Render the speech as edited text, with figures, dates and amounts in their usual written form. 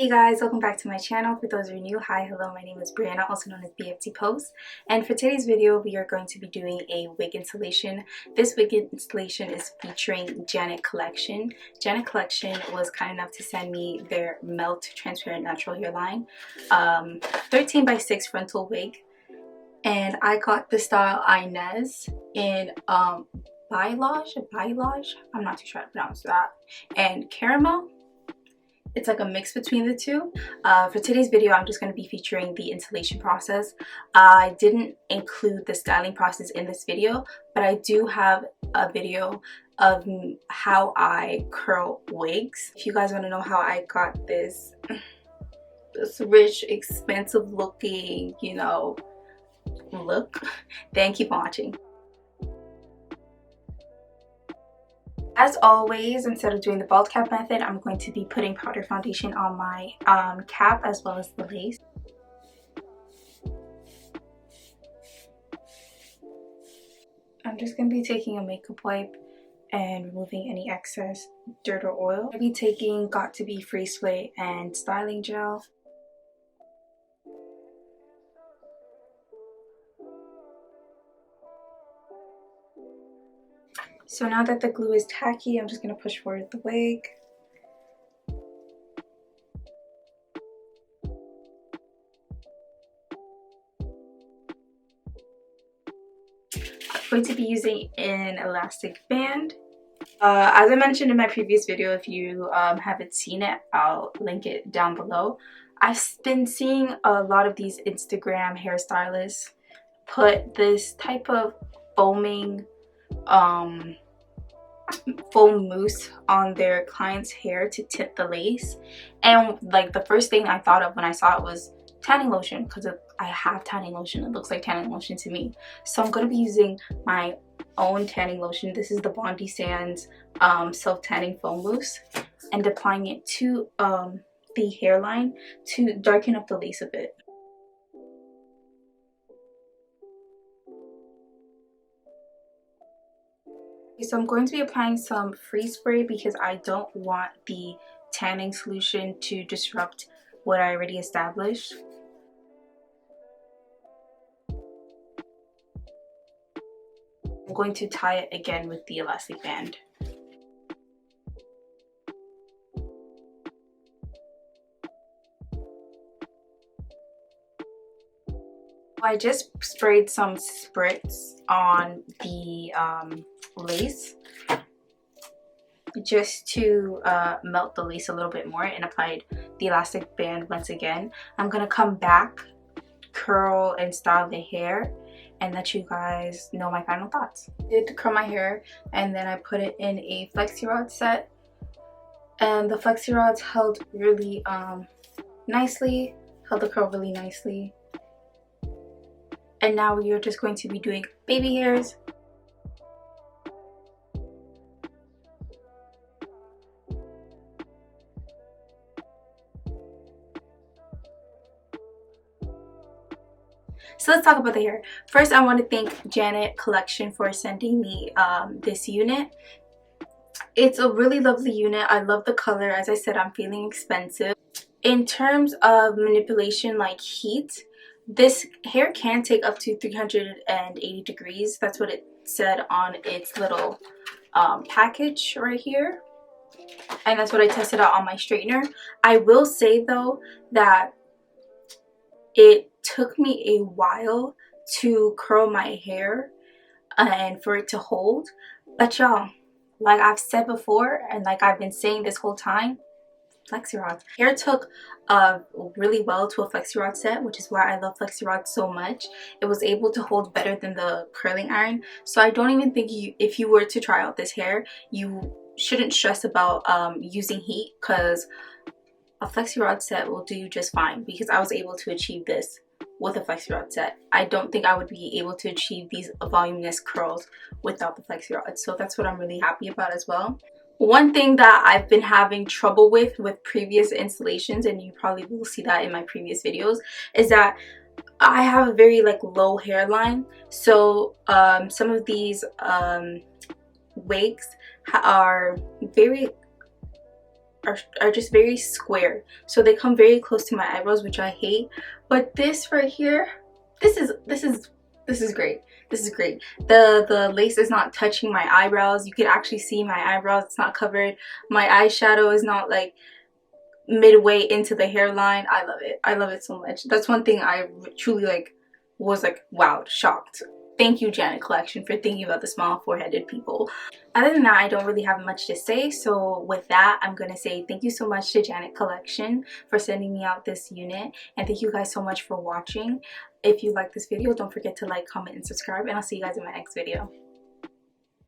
Hey guys, welcome back to my channel. For those who are new, hi, hello, my name is Brianna, also known as BFT Post. And for today's video, we are going to be doing a wig installation. This wig installation is featuring Janet Collection. Janet Collection was kind enough to send me their Melt Transparent Natural Hair line, 13x6 frontal wig. And I got the style Inez in Balayage, I'm not too sure how to pronounce that, and Caramel. It's like a mix between the two. For today's video, I'm just going to be featuring the installation process. I didn't include the styling process in this video, but I do have a video of how I curl wigs. If you guys want to know how I got this rich, expensive looking, look, then keep on watching. As always, instead of doing the bald cap method, I'm going to be putting powder foundation on my cap as well as the lace. I'm just going to be taking a makeup wipe and removing any excess dirt or oil. I'll be taking Got2B Styling and Styling Gel. So now that the glue is tacky, I'm just going to push forward the wig. I'm going to be using an elastic band. As I mentioned in my previous video, if you haven't seen it, I'll link it down below. I've been seeing a lot of these Instagram hairstylists put this type of foaming foam mousse on their client's hair to tint the lace, and like the first thing I thought of when I saw it was tanning lotion, because I have tanning lotion. It looks like tanning lotion to me. So I'm going to be using my own tanning lotion. This is the Bondi Sands self tanning foam mousse, and applying it to the hairline to darken up the lace a bit. So I'm going to be applying some freeze spray because I don't want the tanning solution to disrupt what I already established. I'm going to tie it again with the elastic band. I just sprayed some Spritz on the lace just to melt the lace a little bit more, and applied the elastic band once again. I'm gonna come back, curl and style the hair, and let you guys know my final thoughts. I did curl my hair, and then I put it in a flexi rod set, and the flexi rods held really nicely, held the curl really nicely. And now we are just going to be doing baby hairs. So let's talk about the hair. First, I want to thank Janet Collection for sending me this unit. It's a really lovely unit. I love the color. As I said, I'm feeling expensive. In terms of manipulation, like heat, this hair can take up to 380 degrees. That's what it said on its little package right here. And that's what I tested out on my straightener. I will say though that it took me a while to curl my hair and for it to hold. But y'all, like I've said before, and like I've been saying this whole time, flexi rods. Hair took really well to a flexi rod set, which is why I love flexi rods so much. It was able to hold better than the curling iron. So I don't even think if you were to try out this hair, you shouldn't stress about using heat, because a flexi rod set will do you just fine, because I was able to achieve this with a flexi rod set. I don't think I would be able to achieve these voluminous curls without the flexi rod. So that's what I'm really happy about as well. One thing that I've been having trouble with previous installations, and you probably will see that in my previous videos, is that I have a very low hairline. So some of these wigs are are just very square, so they come very close to my eyebrows, which I hate. But this right here, this is great. This is great. The lace is not touching my eyebrows. You can actually see my eyebrows. It's not covered. My eyeshadow is not like midway into the hairline. I love it. I love it so much. That's one thing I truly like was like wowed, shocked. Thank you, Janet Collection, for thinking about the small foreheaded people. Other than that, I don't really have much to say. So with that, I'm going to say thank you so much to Janet Collection for sending me out this unit. And thank you guys so much for watching. If you like this video, don't forget to like, comment, and subscribe. And I'll see you guys in my next video.